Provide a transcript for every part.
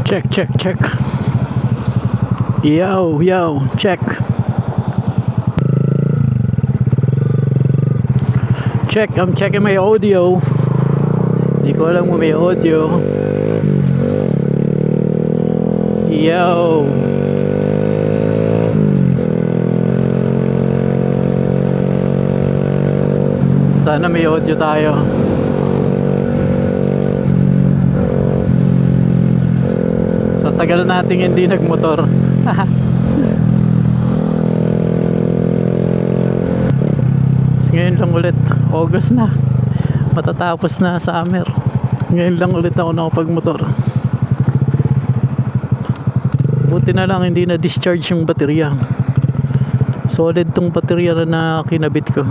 Check, check, check. Yo, yo, check. Check, I'm checking my audio. Hindi ko alam kung may audio. Yo. Sana may audio tayo. Sa tagal nating hindi nagmotor. Ngayon lang ulit, August na, matatapos na summer. Ngayon lang ulit ako nakapagmotor. Buti na lang hindi na discharge yung baterya. Solid tong baterya na kinabit ko.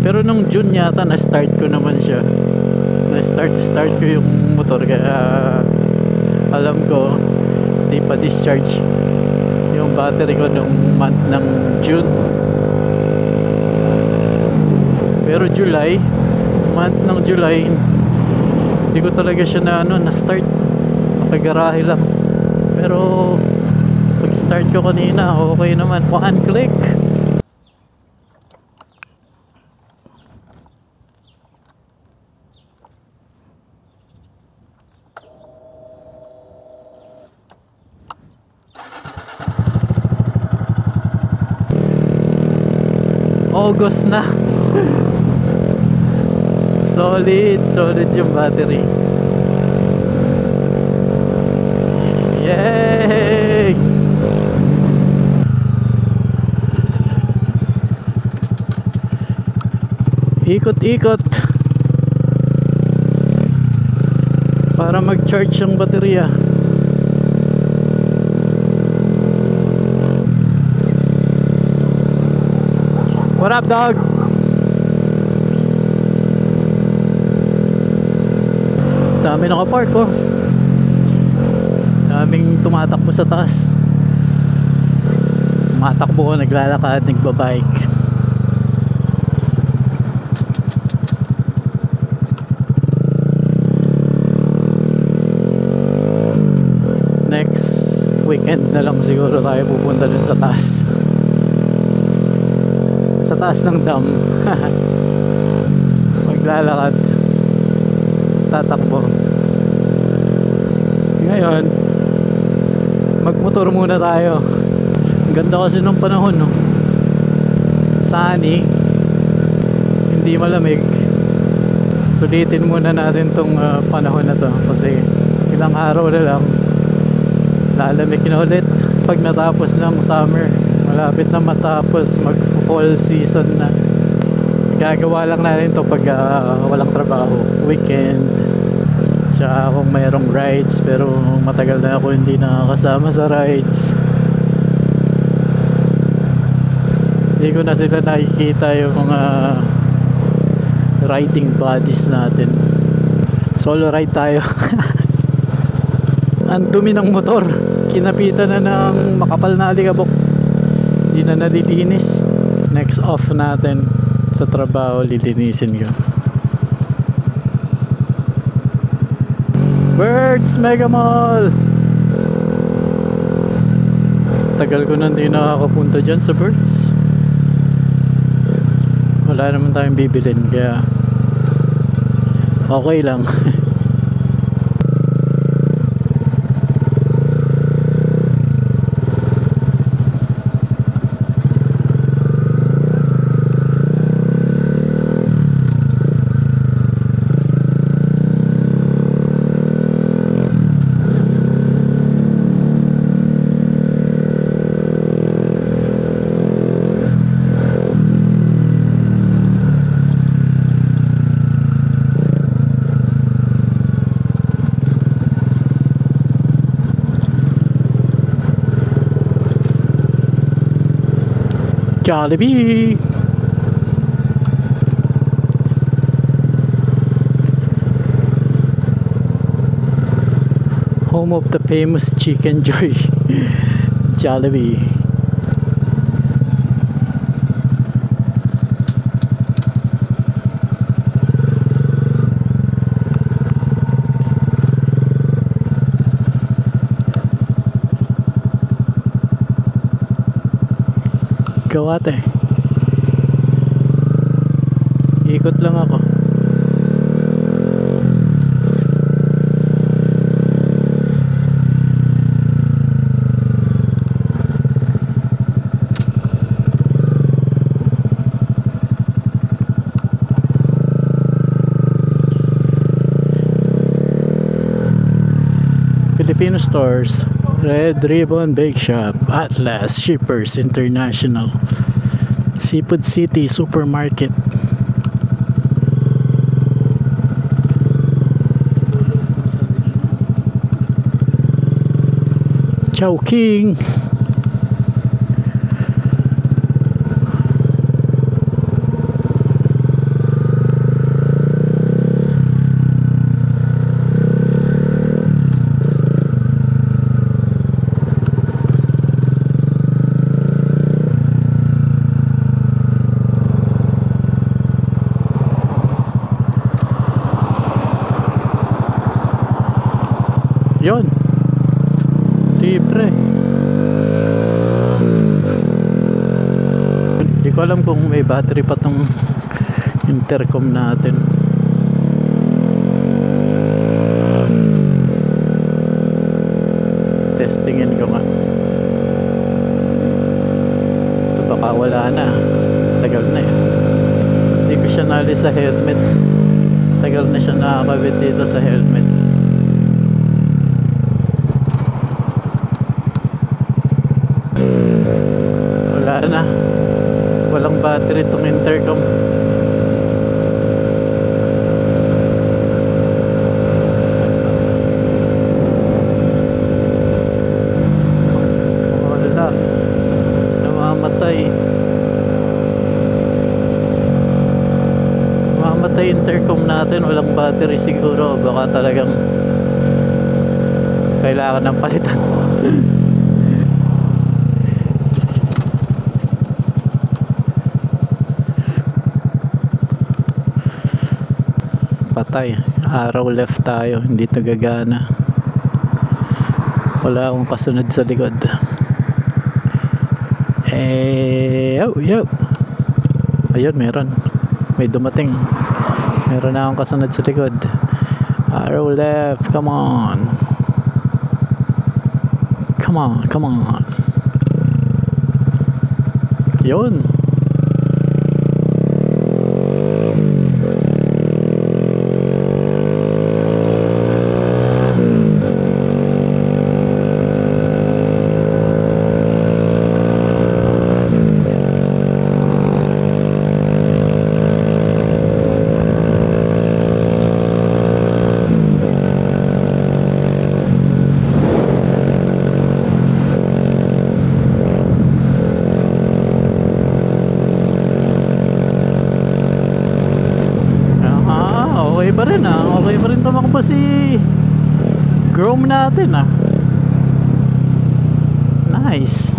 Pero nung June yata na start ko naman siya. Na start ko yung motor, kaya alam ko hindi pa discharge yung battery ko nung month ng June. Pero July, month ng July, hindi ko talaga siya na start. Nakagarahe lang. Pero pag start ko kanina, okay naman. One click. August na. Solid yung battery. Yay! Ikot-ikot para mag-charge yung baterya. What up, dog? Dami nakapark, oh. Daming tumatakbo sa taas. Tumatakbo, naglalakad, nagbabike. Next weekend na lang siguro tayo pupunta dun sa taas. Sa taas ng dam. Maglalakad, tatakbo. Ngayon magmotor muna tayo. Ang ganda kasi nung panahon, no? Sunny, hindi malamig. Sulitin muna natin tong panahon na to, kasi ilang araw na lang lalamig na ulit. Pag natapos ng summer, malapit na matapos, mag-fall season na. Gagawa lang natin to pag walang trabaho, weekend, tsaka kung mayroong rides. Pero matagal na ako hindi nakakasama sa rides. Hindi ko na sila nakikita, yung mga riding buddies natin. Solo ride tayo. Ang dumi ng motor, kinapitan na ng makapal na alikabok, hindi na nalilinis. Next off natin sa trabaho, lilinisin ko. Birds Mega Mall. Tagal ko na hindi nakakapunta dyan sa Birds. Wala naman tayong bibilin, kaya okay lang. Jollibee. Home of the famous Chicken Joy. Jollibee. Ikaw ate. Ikot lang ako. Filipino stores, Red Ribbon Bake Shop, Atlas, Shippers International, Seafood City Supermarket. Chowking. Yun. Libre. Hindi ko alam kung may battery pa tong intercom natin. Testingin ko nga. Ito baka wala na. Tagal na eh. Hindi ko siya nali sa helmet. Tagal na siya nakakabit dito sa helmet. Wala na. Walang battery itong intercom. Wala. Namamatay. Namamatay intercom natin. Walang battery siguro. Baka talagang kailangan ng palitan. Patay, araw left tayo, hindi to gagana. Wala akong kasunod sa likod. Yo. Ayun, meron. May dumating. Meron na akong kasunod sa likod. Araw left, come on. Come on. Yun. Okay pa rin okay pa rin tumakbo si Grom natin nice.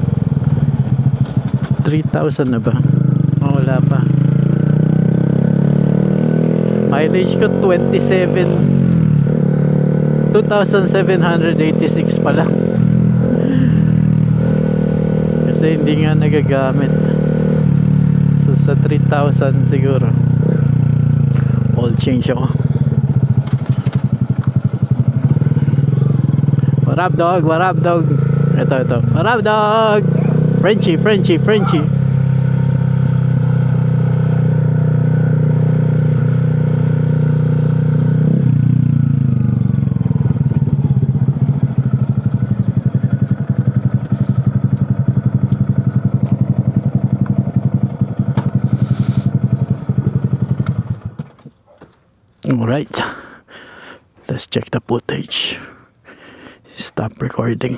3,000 na ba? Wala pa. Mileage ko 2,786 pa lang. Kasi hindi nga nagagamit. So sa 3,000 siguro all change ako. What up dog? Ito. What up dog? Frenchie. Alright, let's check the footage. Stop recording.